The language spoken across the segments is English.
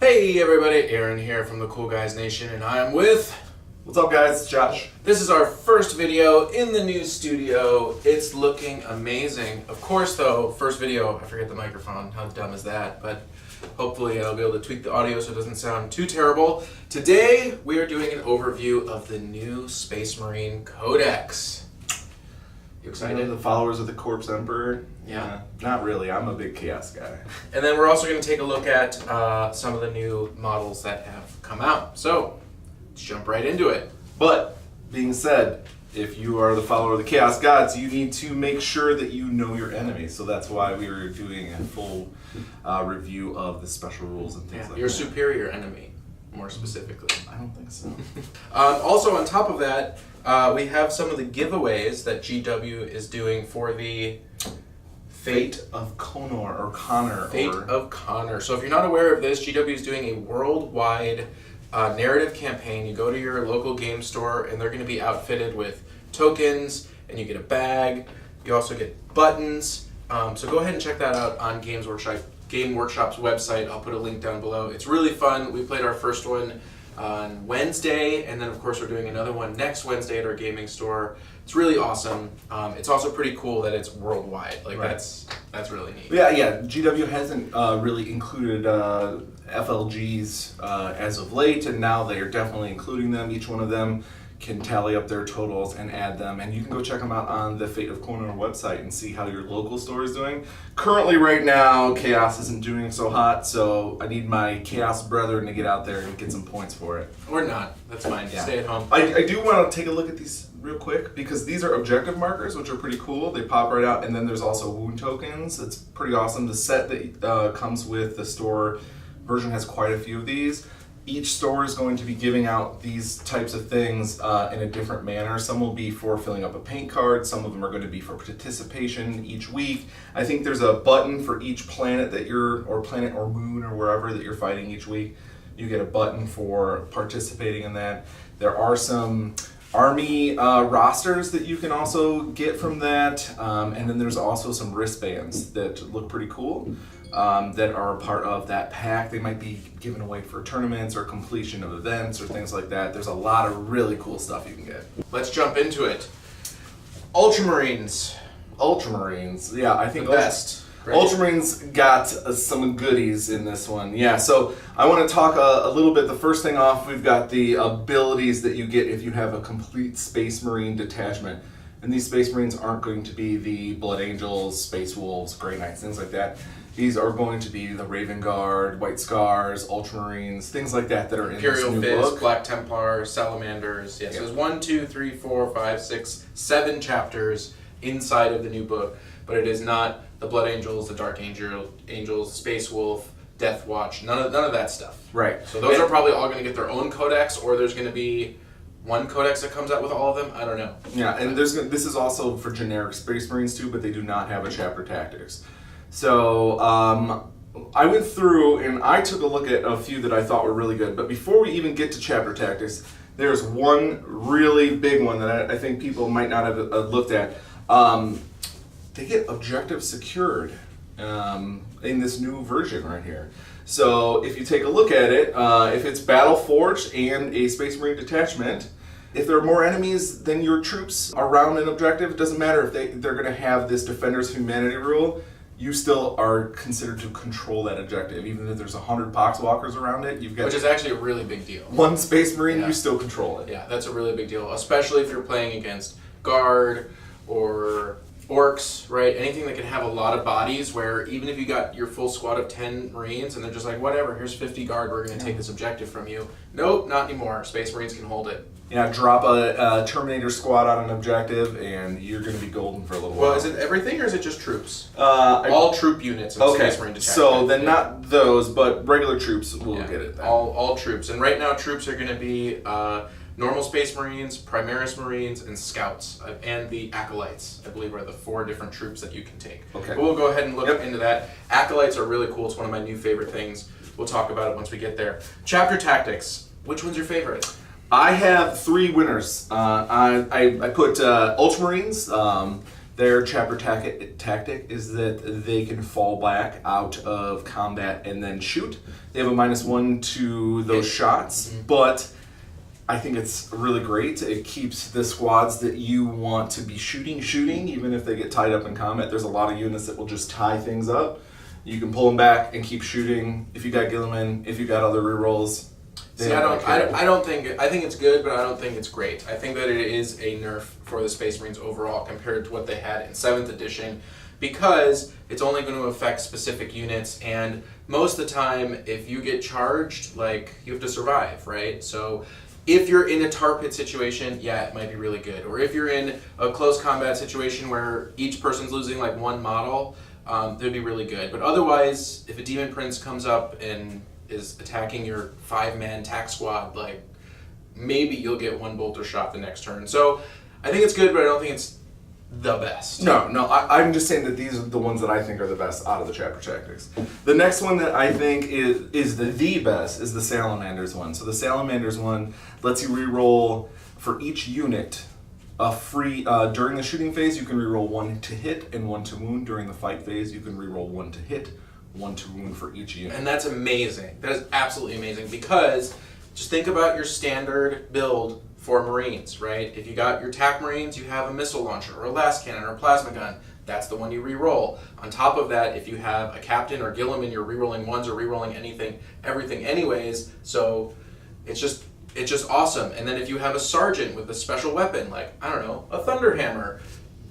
Hey everybody, Aaron here from the Cool Guys Nation, and I am with... What's up guys, it's Josh. This is our first video in the new studio. It's looking amazing. Of course though, first video, I forget the microphone, how dumb is that? But hopefully I'll be able to tweak the audio so it doesn't sound too terrible. Today, we are doing an overview of the new Space Marine Codex. You excited? You know, the followers of the Corpse Emperor? Yeah. Not really, I'm a big Chaos guy. And then we're also going to take a look at some of the new models that have come out. So, let's jump right into it. But, being said, if you are the follower of the Chaos Gods, you need to make sure that you know your enemies. So that's why we were doing a full review of the special rules and things like your that. superior enemy, more specifically. I don't think so. Also, on top of that, we have some of the giveaways that GW is doing for the Fate of Connor, or Connor. Fate of Connor. So if you're not aware of this, GW is doing a worldwide narrative campaign. You go to your local game store and they're going to be outfitted with tokens, and you get a bag. You also get buttons. So go ahead and check that out on Game Workshop's website. I'll put a link down below. It's really fun. We played our first one on Wednesday, and then of course we're doing another one next Wednesday at our gaming store. It's really awesome. It's also pretty cool that it's worldwide. Like right. That's really neat. Yeah. GW hasn't really included FLGs as of late, and now they are definitely including them. Each one of them can tally up their totals and add them, and you can go check them out on the Fate of Connor website and see how your local store is doing. Currently, right now, Chaos isn't doing so hot, so I need my Chaos brethren to get out there and get some points for it. Or not. That's fine. Yeah. Stay at home. I do want to take a look at these real quick, because these are objective markers, which are pretty cool. They pop right out, and then there's also wound tokens. It's pretty awesome. The set that comes with the store version has quite a few of these. Each store is going to be giving out these types of things in a different manner. Some will be for filling up a paint card. Some of them are going to be for participation each week. I think there's a button for each planet that or planet or moon or wherever that you're fighting each week. You get a button for participating in that. There are some army rosters that you can also get from that. And then there's also some wristbands that look pretty cool. That are a part of that pack. They might be given away for tournaments or completion of events or things like that. There's a lot of really cool stuff you can get. Let's jump into it. Ultramarines. Yeah, I think the best. Ultramarines got some goodies in this one. Yeah, so I want to talk a little bit. The first thing off, we've got the abilities that you get if you have a complete Space Marine detachment. And these Space Marines aren't going to be the Blood Angels, Space Wolves, Grey Knights, things like that. These are going to be the Raven Guard, White Scars, Ultramarines, things like that are in this new Imperial book. Fist, Black Templar, Salamanders. Yes, there's 1, 2, 3, 4, 5, 6, 7 chapters inside of the new book, but it is not the Blood Angels, the Dark Angels, Space Wolf, Death Watch, none of that stuff. Right. So those are probably all going to get their own codex, or there's going to be one codex that comes out with all of them. I don't know. Yeah, and this is also for generic Space Marines too, but they do not have a chapter tactics. So I went through and I took a look at a few that I thought were really good. But before we even get to chapter tactics, there's one really big one that I think people might not have looked at. They get objective secured in this new version right here. So if you take a look at it, if it's Battle Forged and a Space Marine detachment, if there are more enemies than your troops around an objective, it doesn't matter if they're going to have this Defenders of Humanity rule. You still are considered to control that objective. Even if there's 100 Poxwalkers around it, you've got... Which is actually a really big deal. One Space Marine, you still control it. Yeah, that's a really big deal, especially if you're playing against Guard or Orcs, right? Anything that can have a lot of bodies, where even if you got your full squad of 10 Marines and they're just like, whatever, here's 50 Guard, we're going to take this objective from you. Nope, not anymore. Space Marines can hold it. Yeah, drop a Terminator squad on an objective, and you're going to be golden for a little while. Well, is it everything, or is it just troops? All troop units in Space Marine detachment. So then not those, but regular troops will get it then. All troops. And right now, troops are going to be normal Space Marines, Primaris Marines, and Scouts. And the Acolytes, I believe, are the 4 different troops that you can take. Okay. But we'll go ahead and look into that. Acolytes are really cool. It's one of my new favorite things. We'll talk about it once we get there. Chapter tactics. Which one's your favorite? I have 3 winners. I put Ultramarines. Their chapter tactic is that they can fall back out of combat and then shoot. They have a -1 to those shots, but I think it's really great. It keeps the squads that you want to be shooting, even if they get tied up in combat. There's a lot of units that will just tie things up. You can pull them back and keep shooting. If you got Gilliman, if you got other rerolls. See, I think it's good, but I don't think it's great. I think that it is a nerf for the Space Marines overall compared to what they had in 7th edition, because it's only going to affect specific units, and most of the time, if you get charged, like, you have to survive, right? So if you're in a tar pit situation, yeah, it might be really good. Or if you're in a close combat situation where each person's losing like one model, that'd be really good. But otherwise, if a Demon Prince comes up and is attacking your 5-man tack squad, like, maybe you'll get one bolter shot the next turn. So I think it's good, but I don't think it's the best. No, I'm just saying that these are the ones that I think are the best out of the chapter tactics. The next one that I think is the best is the Salamanders one. So the Salamanders one lets you reroll for each unit a free, during the shooting phase you can reroll 1 to hit and 1 to wound. During the fight phase you can reroll 1 to hit, 1 to wound for each unit. And that's amazing. That is absolutely amazing, because just think about your standard build for Marines, right? If you got your TAC Marines, you have a missile launcher or a las cannon or a plasma gun. That's the one you re-roll. On top of that, if you have a captain or Gilliman, you're re-rolling ones or re-rolling everything anyways. So it's just awesome. And then if you have a sergeant with a special weapon, like, I don't know, a Thunderhammer,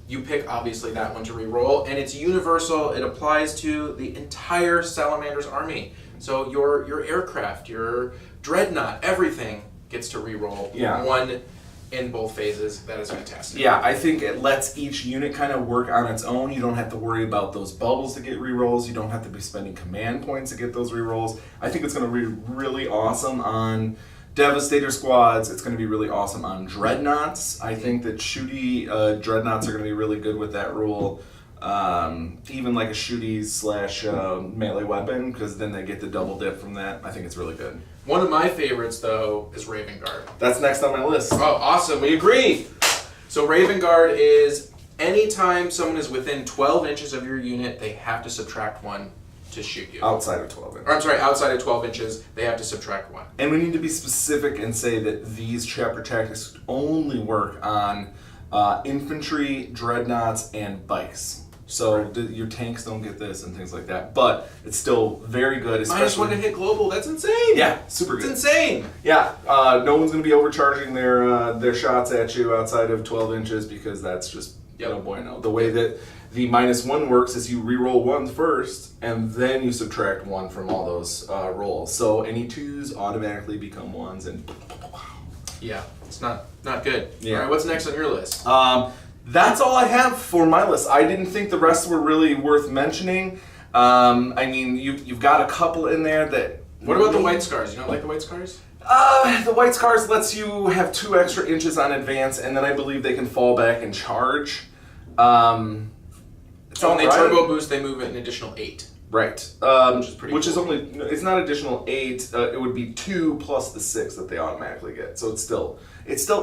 you pick obviously that one to re-roll, and it's universal. It applies to the entire Salamander's army. So your aircraft, your dreadnought, everything gets to re-roll one in both phases. That is fantastic. Yeah, I think it lets each unit kind of work on its own. You don't have to worry about those bubbles to get re-rolls. You don't have to be spending command points to get those re-rolls. I think it's going to be really awesome on Devastator squads. It's going to be really awesome on Dreadnoughts. I think that shooty Dreadnoughts are going to be really good with that rule. Even like a shooty / melee weapon, because then they get the double dip from that. I think it's really good. One of my favorites, though, is Raven Guard. That's next on my list. Oh, awesome. We agree. So Raven Guard is anytime someone is within 12 inches of your unit, they have to subtract 1 to shoot you. Outside of 12 inches. Or, I'm sorry, outside of 12 inches, they have to subtract 1. And we need to be specific and say that these chapter tactics only work on infantry, dreadnoughts, and bikes. So your tanks don't get this and things like that. But it's still very good. -1 to hit global, that's insane. Yeah, super good. It's insane. Yeah, no one's going to be overcharging their shots at you outside of 12 inches, because that's just no bueno. The way that the -1 works is you re-roll 1s first, and then you subtract 1 from all those rolls. So any 2s automatically become 1s, and yeah, it's not good. Yeah. All right, what's next on your list? That's all I have for my list. I didn't think the rest were really worth mentioning. I mean, you've got a couple in there that... What about the White Scars? You don't like the White Scars? The White Scars lets you have 2 extra inches on advance, and then I believe they can fall back and charge. When they turbo boost, they move it an additional 8. Right. Which is only, it's not additional 8, it would be 2 plus the 6 that they automatically get. So it's still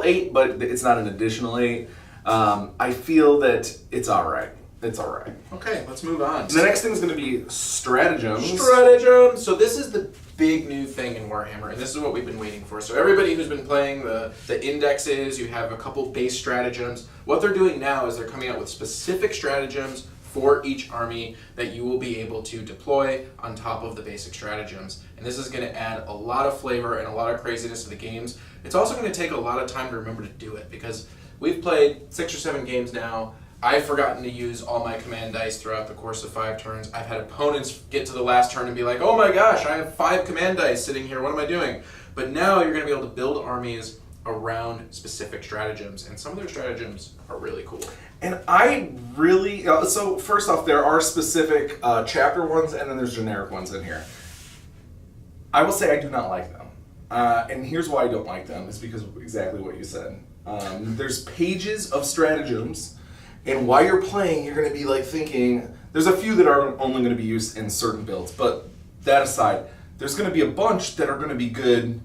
8, but it's not an additional 8. I feel that it's alright. It's alright. Okay, let's move on. The next thing is going to be Stratagems. Stratagems! So this is the big new thing in Warhammer, and this is what we've been waiting for. So everybody who's been playing the indexes, you have a couple base stratagems. What they're doing now is they're coming out with specific stratagems for each army that you will be able to deploy on top of the basic stratagems. And this is going to add a lot of flavor and a lot of craziness to the games. It's also going to take a lot of time to remember to do it, because we've played 6 or 7 games now. I've forgotten to use all my command dice throughout the course of 5 turns. I've had opponents get to the last turn and be like, oh my gosh, I have 5 command dice sitting here, what am I doing? But now you're going to be able to build armies around specific stratagems, and some of their stratagems are really cool. And I really, so first off, there are specific chapter ones, and then there's generic ones in here. I will say I do not like them. And here's why I don't like them, is because of exactly what you said. There's pages of stratagems, and while you're playing, you're going to be like thinking, there's a few that are only going to be used in certain builds, but that aside, there's going to be a bunch that are going to be good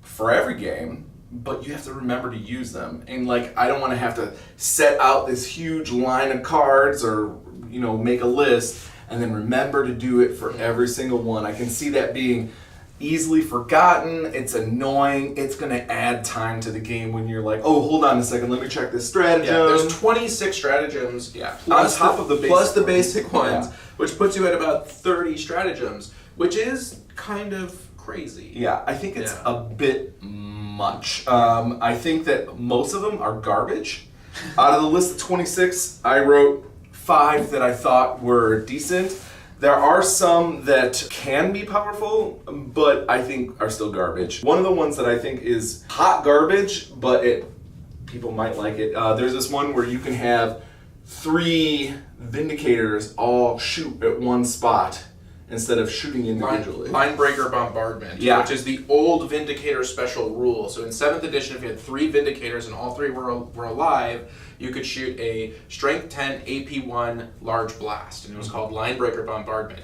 for every game, but you have to remember to use them. And like, I don't want to have to set out this huge line of cards or, you know, make a list and then remember to do it for every single one. I can see that being easily forgotten. It's annoying. It's going to add time to the game when you're like, oh, hold on a second, let me check this stratagem. Yeah, there's 26 stratagems. Yeah, plus on top of the basic plus the basic ones, yeah. which puts you at about 30 stratagems, which is kind of crazy. Yeah, I think it's a bit much. I think that most of them are garbage. Out of the list of 26, I wrote 5 that I thought were decent. There are some that can be powerful, but I think are still garbage. One of the ones that I think is hot garbage, but people might like it. There's this one where you can have 3 Vindicators all shoot at one spot instead of shooting individually. Linebreaker bombardment, which is the old Vindicator special rule. So in 7th edition, if you had 3 Vindicators and all 3 were alive, you could shoot a Strength 10 AP1 large blast, and it was called Linebreaker bombardment.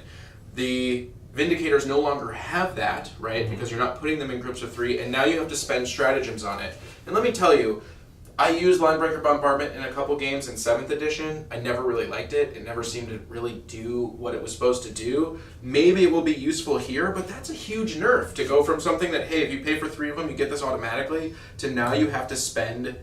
The Vindicators no longer have that, right? Because you're not putting them in groups of 3, and now you have to spend stratagems on it. And let me tell you, I used Linebreaker bombardment in a couple games in 7th edition. I never really liked it. It never seemed to really do what it was supposed to do. Maybe it will be useful here, but that's a huge nerf to go from something that, hey, if you pay for 3 of them, you get this automatically, to now you have to spend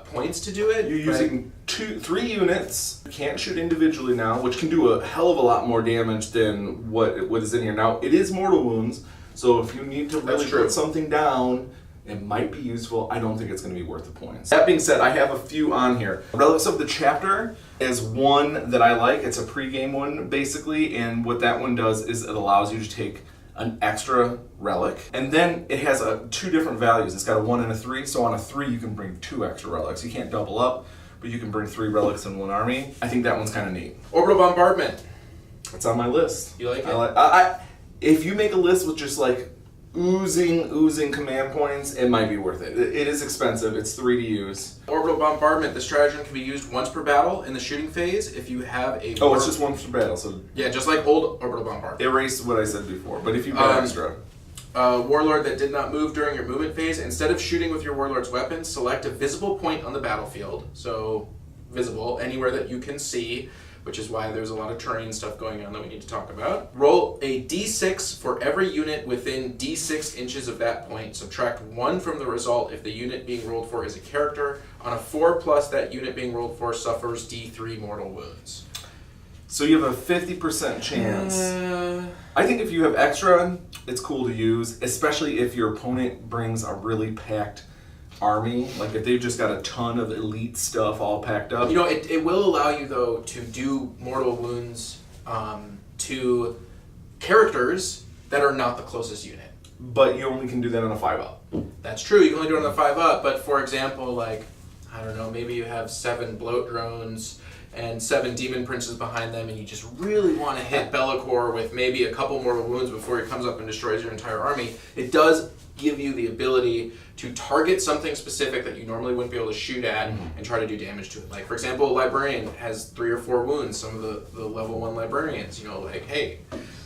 points to do it. You're using 3 units. You can't shoot individually now, which can do a hell of a lot more damage than what is in here. Now, it is mortal wounds, so if you need to really put something down, it might be useful. I don't think it's going to be worth the points. That being said, I have a few on here. Relics of the Chapter is one that I like. It's a pre-game one, basically, and what that one does is it allows you to take an extra relic, and then it has 2 different values. It's got a 1 and a 3, so on a 3 you can bring 2 extra relics. You can't double up, but you can bring 3 relics in one army. I think that one's kind of neat. Orbital bombardment. It's on my list. You like it? If you make a list with just like oozing command points, it might be worth it. It is expensive. It's 3 to use. Orbital bombardment. The stratagem can be used once per battle in the shooting phase. If you have a it's just once per battle. So yeah, just like old orbital bombardment. Erase what I said before. But if you buy extra. Warlord that did not move during your movement phase. Instead of shooting with your warlord's weapons, select a visible point on the battlefield. So visible anywhere that you can see, which is why there's a lot of terrain stuff going on that we need to talk about. Roll a d6 for every unit within d6 inches of that point. Subtract 1 from the result if the unit being rolled for is a character. On a 4+, that unit being rolled for suffers d3 mortal wounds. So you have a 50% chance. I think if you have extra, it's cool to use, especially if your opponent brings a really packed army. Like if they've just got a ton of elite stuff all packed up. You know, it will allow you, though, to do mortal wounds to characters that are not the closest unit. But you only can do that on a 5-up. That's true, you can only do it on a 5-up, but for example, like, I don't know, maybe you have 7 bloat drones and 7 demon princes behind them, and you just really want to hit Be'lakor with maybe a couple mortal wounds before he comes up and destroys your entire army. It does give you the ability to target something specific that you normally wouldn't be able to shoot at and try to do damage to it. Like, for example, a librarian has 3 or 4 wounds. Some of the level 1 librarians, you know, like, hey,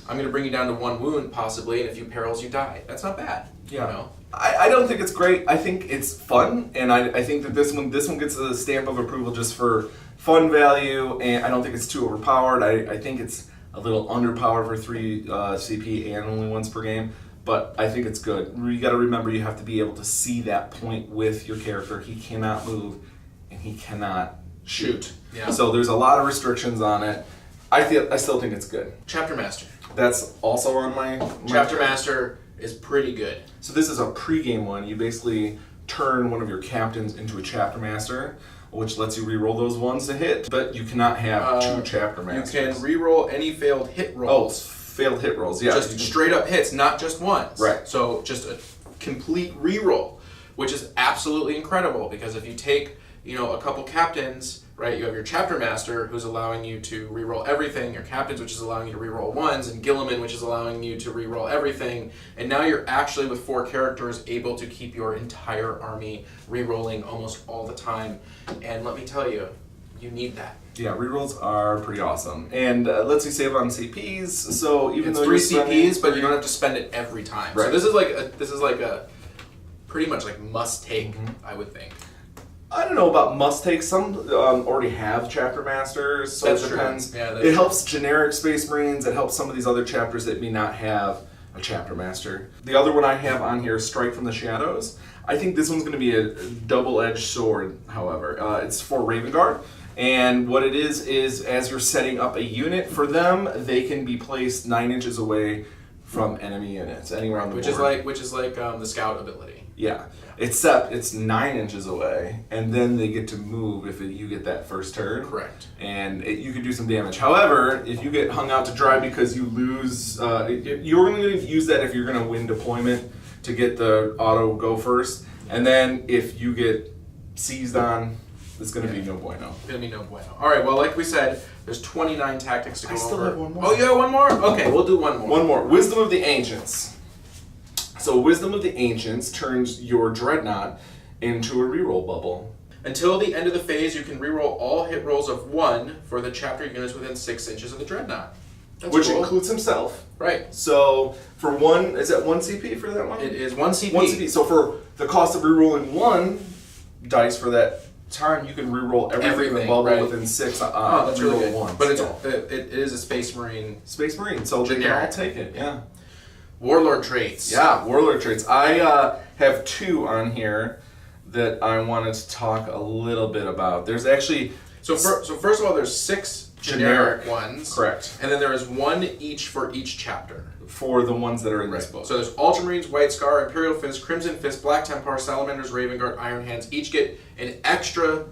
I'm going to bring you down to 1 wound possibly, and if you perils, you die. That's not bad. Yeah. You know? I don't think it's great. I think it's fun, and I think that this one gets a stamp of approval just for fun value, and I don't think it's too overpowered. I think it's a little underpowered for 3 CP and only once per game, but I think it's good. You got to remember you have to be able to see that point with your character. He cannot move, and he cannot shoot. Yeah. So there's a lot of restrictions on it. I still think it's good. Chapter Master. That's also on my Chapter Master is pretty good. So this is a pre-game one. You basically turn one of your captains into a Chapter Master, which lets you re-roll those ones to hit, but you cannot have 2 Chapter Masters. You can re-roll any failed hit rolls. Oh, failed hit rolls, yeah. Just straight up hits, not just once. Right. So just a complete re-roll, which is absolutely incredible, because if you take, you know, a couple captains, right, you have your Chapter Master, who's allowing you to re-roll everything, your captains, which is allowing you to re-roll 1s, and Gilliman, which is allowing you to re-roll everything, and now you're actually, with 4 characters, able to keep your entire army re-rolling almost all the time. And let me tell you, you need that. Yeah, rerolls are pretty awesome, and lets you save on CPs. So even it's though 3 you're spending CPs, but you don't have to spend it every time. Right. So this is like a pretty much like must take, I would think. I don't know about must take. Some already have chapter masters, so That's it depends. true. Yeah, that's it helps generic Space Marines. It helps some of these other chapters that may not have a chapter master. The other one I have on here is Strike from the Shadows. I think this one's going to be a double-edged sword, however. It's for Raven Guard. And what it is as you're setting up a unit for them, they can be placed 9 inches away from enemy units, anywhere on the board. Which is like the scout ability. Yeah. Except it's 9 inches away, and then they get to move if you get that first turn. Correct. And you can do some damage. However, if you get hung out to dry because you lose, you're only going to use that if you're going to win deployment to get the auto go first. And then if you get seized on, it's going to be no bueno. It's going to be no bueno. All right, well, like we said, there's 29 tactics to go over. I still have one more. Oh, you have one more? Okay, we'll do one more. One more. Wisdom of the Ancients. So Wisdom of the Ancients turns your Dreadnought into a reroll bubble. Until the end of the phase, you can reroll all hit rolls of 1 for the chapter units within 6 inches of the Dreadnought. That's which cool. includes himself. Right. So for one, is that 1 CP for that one? It is 1 CP. 1 CP. So for the cost of rerolling 1 dice for that time, you can reroll everything in the bubble right. within 6. Oh, that's really good. Once. But it is a Space Marine. Space Marine, so they can all take it. Yeah. Warlord traits. Yeah, Warlord traits. I have 2 on here that I wanted to talk a little bit about. There's actually... So first of all, there's 6 generic ones. Correct. And then there is 1 each for each chapter. For the ones that are in this book. So there's Ultramarines, White Scar, Imperial Fist, Crimson Fist, Black Templar, Salamanders, Raven Guard, Iron Hands. Each get an extra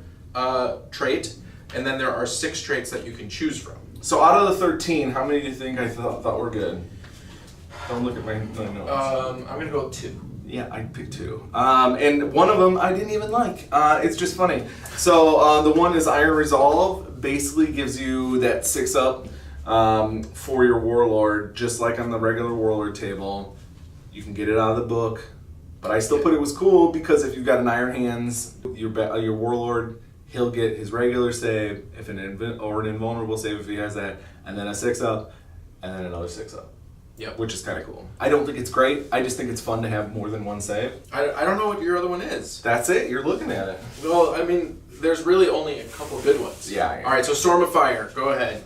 trait. And then there are 6 traits that you can choose from. So out of the 13, how many do you think I thought were good? Don't look at my notes. I'm going to go with 2. Yeah, I picked 2. And one of them I didn't even like. It's just funny. So the one is Iron Resolve. Basically gives you that 6-up for your Warlord, just like on the regular Warlord table. You can get it out of the book. But I still put it was cool because if you've got an Iron Hands, your Warlord, he'll get his regular save, if an invulnerable save if he has that, and then a 6-up, and then another 6-up. Yep. Which is kind of cool. I don't think it's great. I just think it's fun to have more than 1 save. I don't know what your other one is. That's it. You're looking at it. Well, I mean, there's really only a couple good ones. Yeah. All right, so Storm of Fire. Go ahead.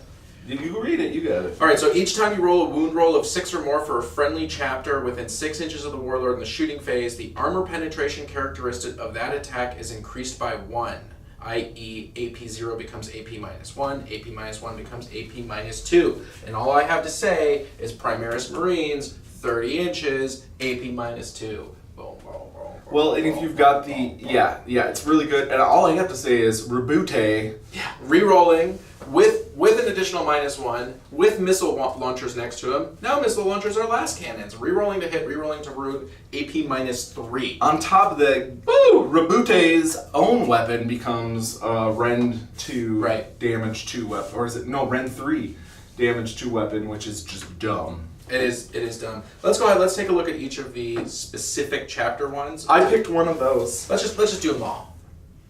You read it. You got it. All right, so each time you roll a wound roll of 6 or more for a friendly chapter within 6 inches of the Warlord in the shooting phase, the armor penetration characteristic of that attack is increased by 1. i.e. AP 0 becomes AP minus 1, AP minus 1 becomes AP minus 2. And all I have to say is Primaris Marines, 30 inches, AP minus 2. Boom, boom, boom. Well, and if you've got the... Yeah, it's really good. And all I have to say is Rebute. Yeah, rerolling with an additional minus 1, with missile launchers next to them. Now missile launchers are last cannons. Rerolling to hit, rerolling to root, AP minus 3. On top of that, Rebute's own weapon becomes Rend 2 damage 2 weapon. Or is it? No, Rend 3 damage 2 weapon, which is just dumb. It is dumb. Let's go ahead. Let's take a look at each of the specific chapter ones. I picked one of those. Let's just do them all.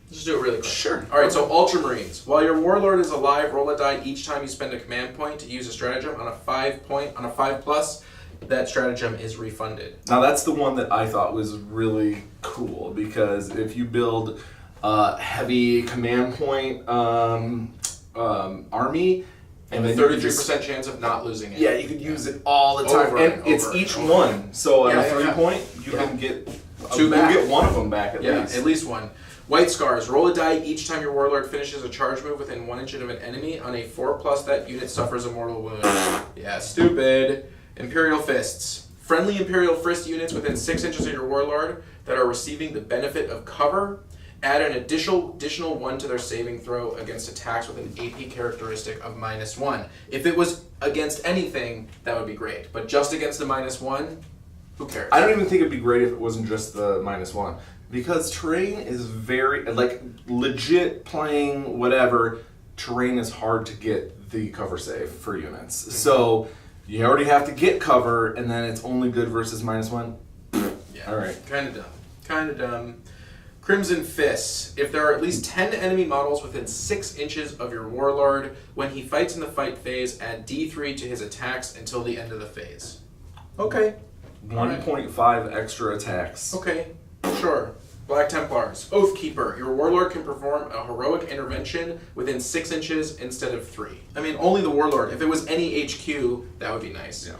Let's just do it really quick. Sure. All right. So Ultramarines. While your Warlord is alive, roll a die each time you spend a command point to use a stratagem. On a 5+, that stratagem is refunded. Now that's the one that I thought was really cool because if you build a heavy command point army. And a 33% chance of not losing it. Yeah, you could use it all the time. And it's each one. So on a 3-point, you can get 2 back. You get one of them back at least. Yeah, at least one. White Scars. Roll a die each time your Warlord finishes a charge move within 1 inch of an enemy. On a 4+, that unit suffers a mortal wound. Yeah, stupid. Imperial Fists. Friendly Imperial Fist units within 6 inches of your Warlord that are receiving the benefit of cover. Add an additional 1 to their saving throw against attacks with an AP characteristic of -1. If it was against anything, that would be great. But just against the -1, who cares? I don't even think it'd be great if it wasn't just the -1. Because terrain is very, like, legit playing whatever, terrain is hard to get the cover save for units. Mm-hmm. So you already have to get cover, and then it's only good versus -1. Yeah. All right. Kind of dumb. Crimson Fists. If there are at least 10 enemy models within 6 inches of your Warlord, when he fights in the fight phase, add D3 to his attacks until the end of the phase. Okay. 1.5 extra attacks. Okay. Sure. Black Templars. Oathkeeper. Your warlord can perform a heroic intervention within 6 inches instead of 3. I mean, only the warlord. If it was any HQ, that would be nice. Yeah.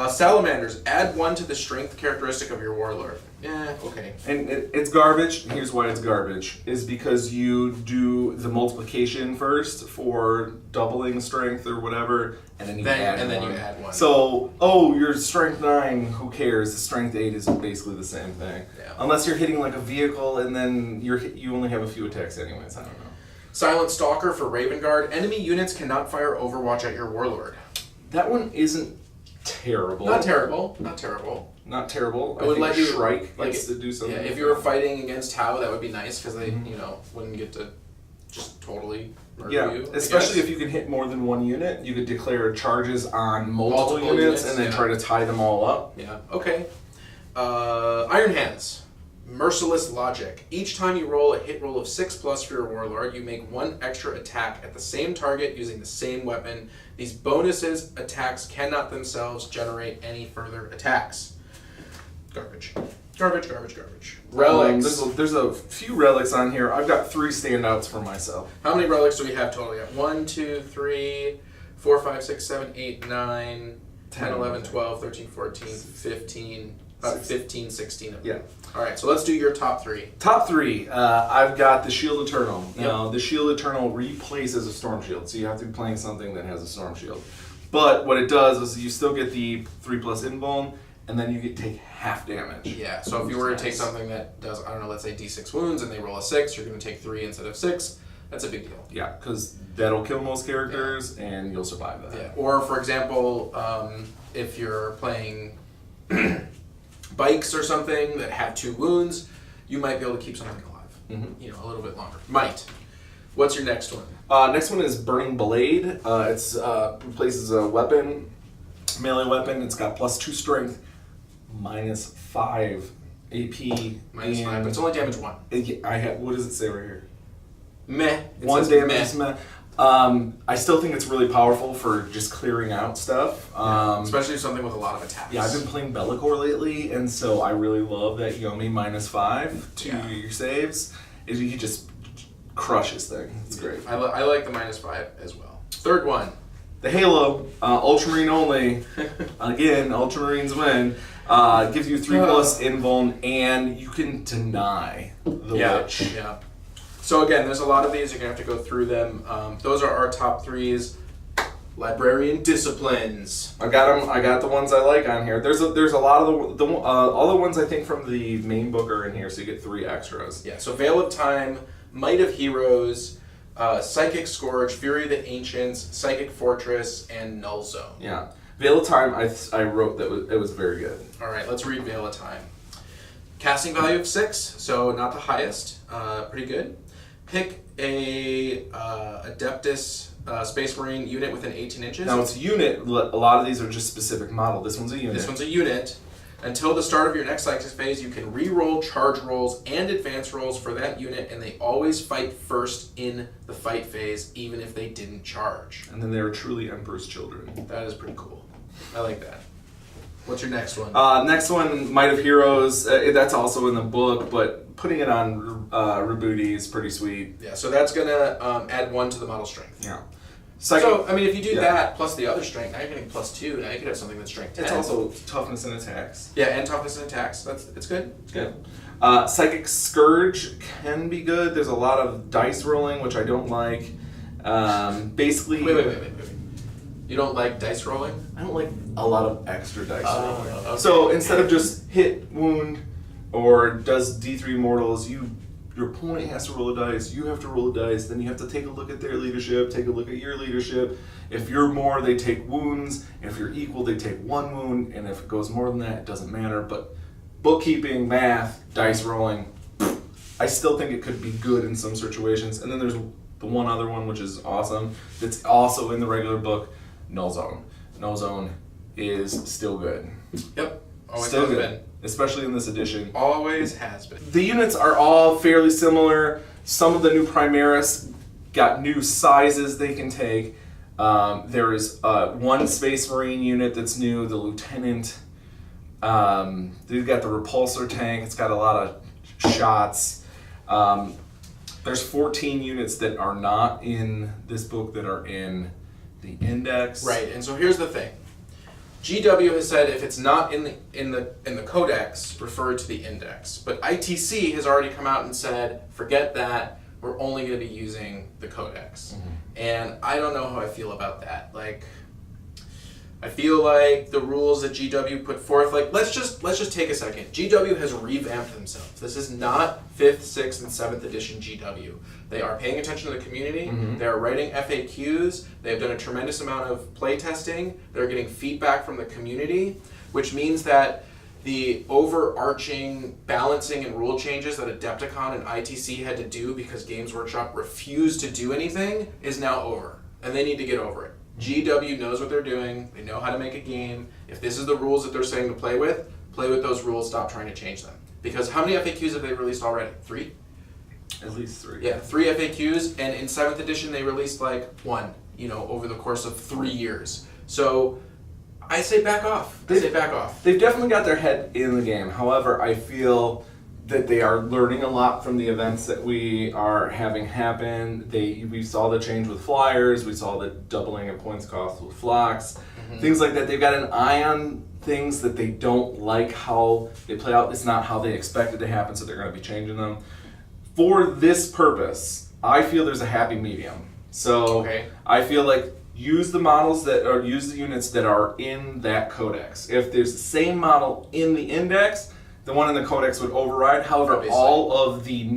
Salamanders. Add 1 to the strength characteristic of your warlord. Yeah, okay. And it's garbage. Here's why it's garbage. Is because you do the multiplication first for doubling strength or whatever, and then you add one. So, you're strength 9, who cares? The strength 8 is basically the same thing. Yeah. Unless you're hitting like a vehicle, and then you only have a few attacks anyways. I don't know. Silent Stalker for Raven Guard. Enemy units cannot fire Overwatch at your warlord. That one isn't terrible. Not terrible. Not terrible. Not terrible. I would let you Shrike gets to do something. Yeah, if you were fighting against Tau, that would be nice because they, wouldn't get to just totally murder you. Especially if you can hit more than one unit, you could declare charges on multiple units and then try to tie them all up. Yeah. Okay. Iron Hands. Merciless Logic. Each time you roll a hit roll of 6+ for your warlord, you make 1 extra attack at the same target using the same weapon. These bonuses attacks cannot themselves generate any further attacks. Garbage. Relics. There's a few relics on here. I've got 3 standouts for myself. How many relics do we have total yet? 1, 2, 3, 4, 5, 6, 7, 8, 9, 10, 11, 12, 13, 14, 15, about 15, 16 of them. Yeah. All right, so let's do your top 3. Top 3. I've got the Shield Eternal. Now, the Shield Eternal replaces a Storm Shield, so you have to be playing something that has a Storm Shield. But what it does is you still get the 3+ invuln, and then you take half damage. Yeah, so if you were to take something that does, I don't know, let's say D6 wounds, and they roll a 6, you're going to take 3 instead of 6. That's a big deal. Yeah, because that'll kill most characters, and you'll survive that. Yeah. Or, for example, if you're playing bikes or something that have 2 wounds, you might be able to keep something alive, a little bit longer. Might. What's your next one? Next one is Burning Blade. It's replaces a weapon, melee weapon. It's got +2 strength, -5 AP. -5, but it's only damage 1. What does it say right here? Meh. 1 damage. Meh. I still think it's really powerful for just clearing out stuff. Especially something with a lot of attacks. Yeah, I've been playing Bellicor lately, and so I really love that Yomi -5 to your saves. You can just crush his thing. It's great. I like the -5 as well. Third one. The Halo, Ultramarine only. Again, Ultramarines win. Gives you 3+ invuln, and you can deny the Witch. Yeah. So again, there's a lot of these. You're going to have to go through them. Those are our top 3s. Librarian Disciplines. I got them. I got the ones I like on here. There's a lot of all the ones I think from the main book are in here, so you get 3 extras. Yeah. So Veil of Time, Might of Heroes, Psychic Scourge, Fury of the Ancients, Psychic Fortress, and Null Zone. Yeah. Veil of Time, I wrote that it was very good. All right, let's read Veil of Time. Casting value of 6, so not the highest. Pretty good. Pick a Adeptus Space Marine unit within 18 inches. Now it's a unit. A lot of these are just specific model. This one's a unit. This one's a unit. Until the start of your next Psychic phase, you can re-roll charge rolls and advance rolls for that unit, and they always fight first in the fight phase, even if they didn't charge. And then they're truly Emperor's children. That is pretty cool. I like that. What's your next one? Next one, Might of Heroes. That's also in the book, but putting it on Rebooty is pretty sweet. Yeah, so that's going to add 1 to the model strength. Yeah. So, I mean, if you do that plus the other strength, now you're getting +2. Now you could have something that's strength 10. It's also toughness and attacks. Yeah, and toughness and attacks. It's good. It's good. Psychic Scourge can be good. There's a lot of dice rolling, which I don't like. Basically... Wait. You don't like dice rolling? I don't like a lot of extra dice rolling. Okay. So instead of just hit, wound, or does D3 mortals, your opponent has to roll a dice, you have to roll a dice, then you have to take a look at their leadership, take a look at your leadership. If you're more, they take wounds. If you're equal, they take 1 wound. And if it goes more than that, it doesn't matter. But bookkeeping, math, dice rolling, I still think it could be good in some situations. And then there's the one other one, which is awesome, that's also in the regular book, Null Zone. Null Zone is still good. Yep. Always still has good. been. Especially in this edition. Always has been. The units are all fairly similar. Some of the new Primaris got new sizes they can take. There is one Space Marine unit that's new, the Lieutenant. They've got the Repulsor tank. It's got a lot of shots. There's 14 units that are not in this book that are in the index. Right, and so here's the thing. GW has said if it's not in the Codex, refer to the index. But ITC has already come out and said, forget that. We're only going to be using the Codex. Mm-hmm. And I don't know how I feel about that. Like, I feel like the rules that GW put forth, like, let's just take a second. GW has revamped themselves. This is not 5th, 6th, and 7th edition GW. They are paying attention to the community. Mm-hmm. They are writing FAQs. They have done a tremendous amount of play testing. They're getting feedback from the community, which means that the overarching balancing and rule changes that Adepticon and ITC had to do because Games Workshop refused to do anything is now over. And they need to get over it. GW knows what they're doing. They know how to make a game. If this is the rules that they're saying to play with those rules. Stop trying to change them. Because how many FAQs have they released already? 3? At least 3. Yeah, 3 FAQs, and in 7th edition they released like 1, over the course of 3 years. So I say back off. They've definitely got their head in the game. However, I feel that they are learning a lot from the events that we are having happen. We saw the change with flyers, we saw the doubling of points cost with flocks, things like that. They've got an eye on things that they don't like how they play out. It's not how they expected to happen, so they're going to be changing them. For this purpose, I feel there's a happy medium. So I feel like use the models use the units that are in that codex. If there's the same model in the index, the one in the Codex would override. However, Obviously. all of the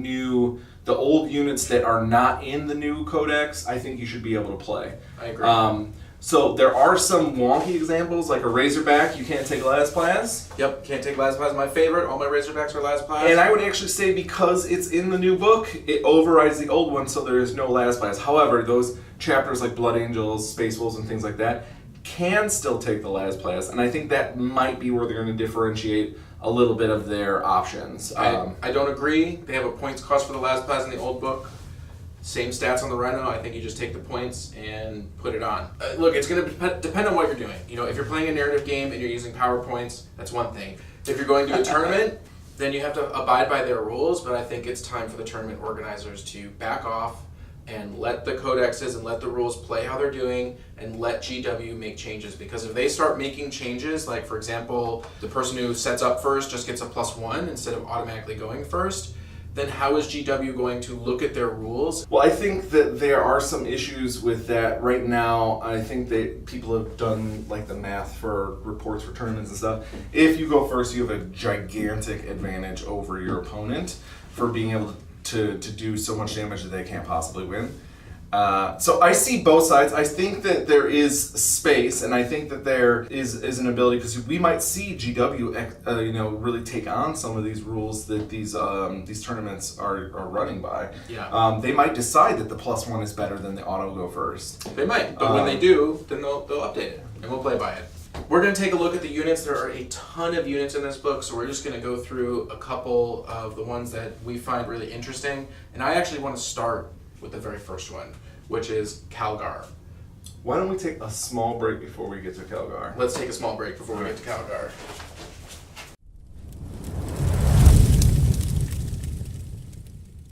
old units that are not in the new Codex, I think you should be able to play. I agree. So there are some wonky examples, like a Razorback, you can't take Las-Plas. Yep, can't take Las-Plas. My favorite. All my Razorbacks are Las-Plas. And I would actually say because it's in the new book, it overrides the old one, so there is no Las-Plas. However, those chapters like Blood Angels, Space Wolves, and things like that can still take the Las-Plas, and I think that might be where they're going to differentiate a little bit of their options. I don't agree. They have a points cost for the Las-Plas in the old book. Same stats on the Rhino. I think you just take the points and put it on. Look, it's going to depend on what you're doing. If you're playing a narrative game and you're using PowerPoints, that's one thing. If you're going to a tournament, then you have to abide by their rules, but I think it's time for the tournament organizers to back off and let the codexes and let the rules play how they're doing and let GW make changes. Because if they start making changes, like for example, the person who sets up first just gets a +1 instead of automatically going first, then how is GW going to look at their rules? Well, I think that there are some issues with that right now. I think that people have done like the math for reports for tournaments and stuff. If you go first, you have a gigantic advantage over your opponent for being able to do so much damage that they can't possibly win. So I see both sides. I think that there is space, and I think that there is an ability, because we might see GW really take on some of these rules that these tournaments are running by. Yeah. They might decide that the +1 is better than the auto go first. They might, but when they do, then they'll update it, and we'll play by it. We're going to take a look at the units. There are a ton of units in this book, so we're just going to go through a couple of the ones that we find really interesting. And I actually want to start with the very first one, which is Calgar. Why don't we take a small break before we get to Calgar? Let's take a small break before we get to Calgar.